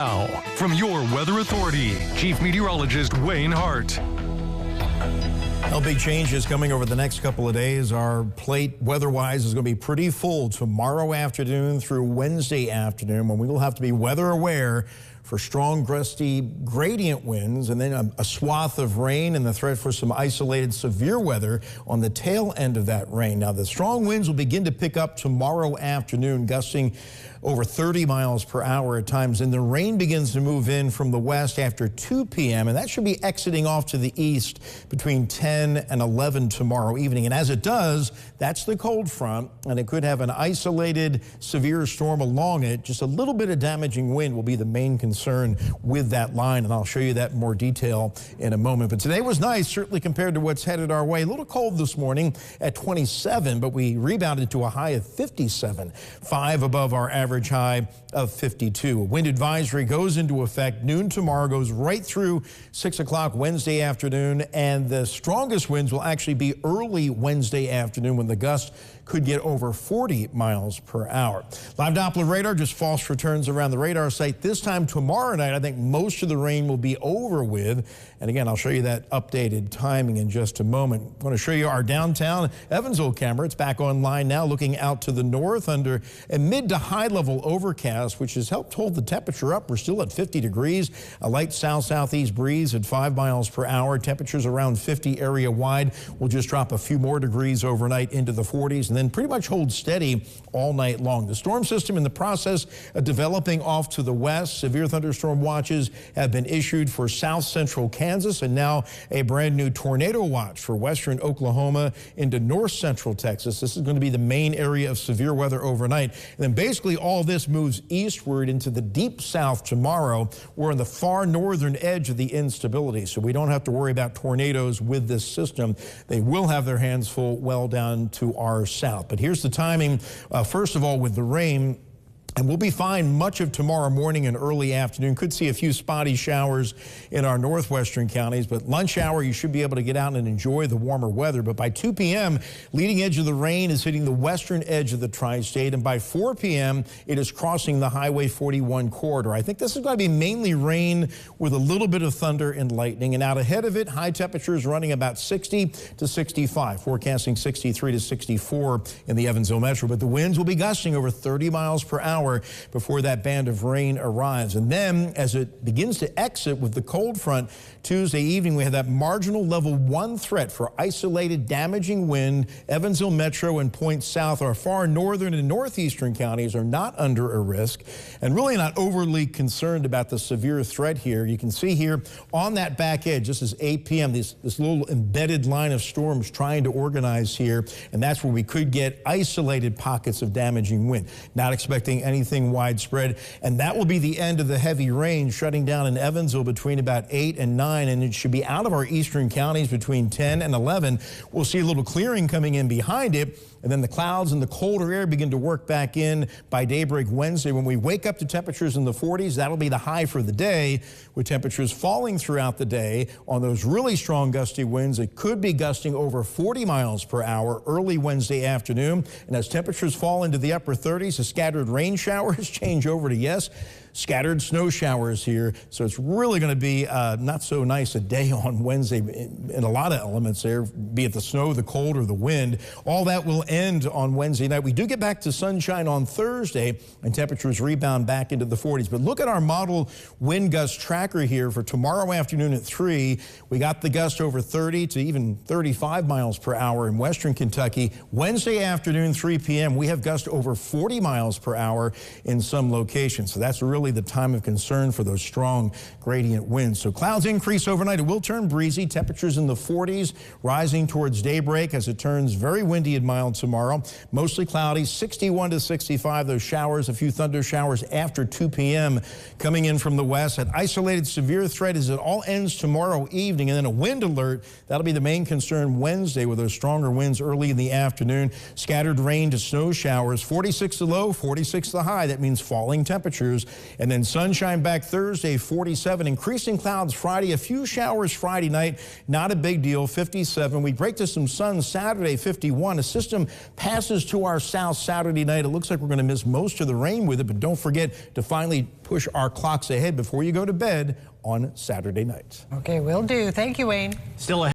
Now, from your Weather Authority, Chief Meteorologist Wayne Hart. Well, big changes coming over the next couple of days. Our plate weather-wise is going to be pretty full tomorrow afternoon through Wednesday afternoon, when we will have to be weather aware for strong gusty gradient winds, and then a swath of rain and the threat for some isolated severe weather on the tail end of that rain. Now, the strong winds will begin to pick up tomorrow afternoon, gusting over 30 miles per hour at times, and the rain begins to move in from the west after 2 p.m., and that should be exiting off to the east between 10 and 11 tomorrow evening. And as it does, that's the cold front, and it could have an isolated severe storm along it. Just a little bit of damaging wind will be the main concern with that line, and I'll show you that in more detail in a moment. But today was nice, certainly compared to what's headed our way. A little cold this morning at 27, but we rebounded to a high of 57, 5 above our average high of 52. A wind advisory goes into effect noon tomorrow, goes right through 6 o'clock Wednesday afternoon, and the strongest winds will actually be early Wednesday afternoon, when the gusts could get over 40 miles per hour. Live Doppler radar, just false returns around the radar site. This time tomorrow night, I think most of the rain will be over with. And again, I'll show you that updated timing in just a moment. I want to show you our downtown Evansville camera. It's back online now, looking out to the north under a mid to high level overcast, which has helped hold the temperature up. We're still at 50 degrees, a light south-southeast breeze at 5 miles per hour. Temperatures around 50 area wide. We'll just drop a few more degrees overnight into the 40s, and then pretty much hold steady all night long. The storm system in the process of developing off to the west. Severe thunderstorm watches have been issued for south central Kansas, and now a brand new tornado watch for western Oklahoma into north central Texas. This is going to be the main area of severe weather overnight. And then basically all this moves eastward into the deep south tomorrow. We're on the far northern edge of the instability, so we don't have to worry about tornadoes with this system. They will have their hands full well down to our south. But here's the timing, first of all, with the rain. And we'll be fine much of tomorrow morning and early afternoon. Could see a few spotty showers in our northwestern counties, but lunch hour, you should be able to get out and enjoy the warmer weather. But by 2 p.m., leading edge of the rain is hitting the western edge of the tri-state, and by 4 p.m., it is crossing the Highway 41 corridor. I think this is going to be mainly rain with a little bit of thunder and lightning, and out ahead of it, high temperatures running about 60 to 65, forecasting 63 to 64 in the Evansville metro. But the winds will be gusting over 30 miles per hour before that band of rain arrives. And then as it begins to exit with the cold front Tuesday evening, we have that marginal level 1 threat for isolated damaging wind. Evansville metro and points south, our far northern and northeastern counties are not under a risk, and really not overly concerned about the severe threat here. You can see here on that back edge, this is 8 p.m., this little embedded line of storms trying to organize here, and that's where we could get isolated pockets of damaging wind. Not expecting anything widespread, and that will be the end of the heavy rain, shutting down in Evansville between about 8 and 9, and it should be out of our eastern counties between 10 and 11. We'll see a little clearing coming in behind it, and then the clouds and the colder air begin to work back in by daybreak Wednesday. When we wake up to temperatures in the 40s, that'll be the high for the day, with temperatures falling throughout the day on those really strong gusty winds. It could be gusting over 40 miles per hour early Wednesday afternoon, and as temperatures fall into the upper 30s, the scattered rain showers change over to, yes, scattered snow showers here. So it's really going to be not so nice a day on Wednesday in a lot of elements there, be it the snow, the cold, or the wind. All that will end on Wednesday night. We do get back to sunshine on Thursday, and temperatures rebound back into the 40s. But look at our model wind gust tracker here for tomorrow afternoon at 3. We got the gust over 30 to even 35 miles per hour in western Kentucky. Wednesday afternoon, 3 p.m., we have gust over 40 miles per hour in some locations. So that's really the time of concern for those strong gradient winds. So clouds increase overnight. It will turn breezy. Temperatures in the 40s, rising towards daybreak as it turns very windy and mild tomorrow. Mostly cloudy, 61 to 65. Those showers, a few thunder showers after 2 p.m. coming in from the west. An isolated severe threat as it all ends tomorrow evening, and then a wind alert. That'll be the main concern Wednesday with those stronger winds early in the afternoon. Scattered rain to snow showers, 46 the low, 46 the high. That means falling temperatures. And then sunshine back Thursday, 47. Increasing clouds Friday, a few showers Friday night, not a big deal, 57. We break to some sun Saturday, 51. A system passes to our south Saturday night. It looks like we're going to miss most of the rain with it, but don't forget to finally push our clocks ahead before you go to bed on Saturday night. Okay, will do. Thank you, Wayne. Still ahead.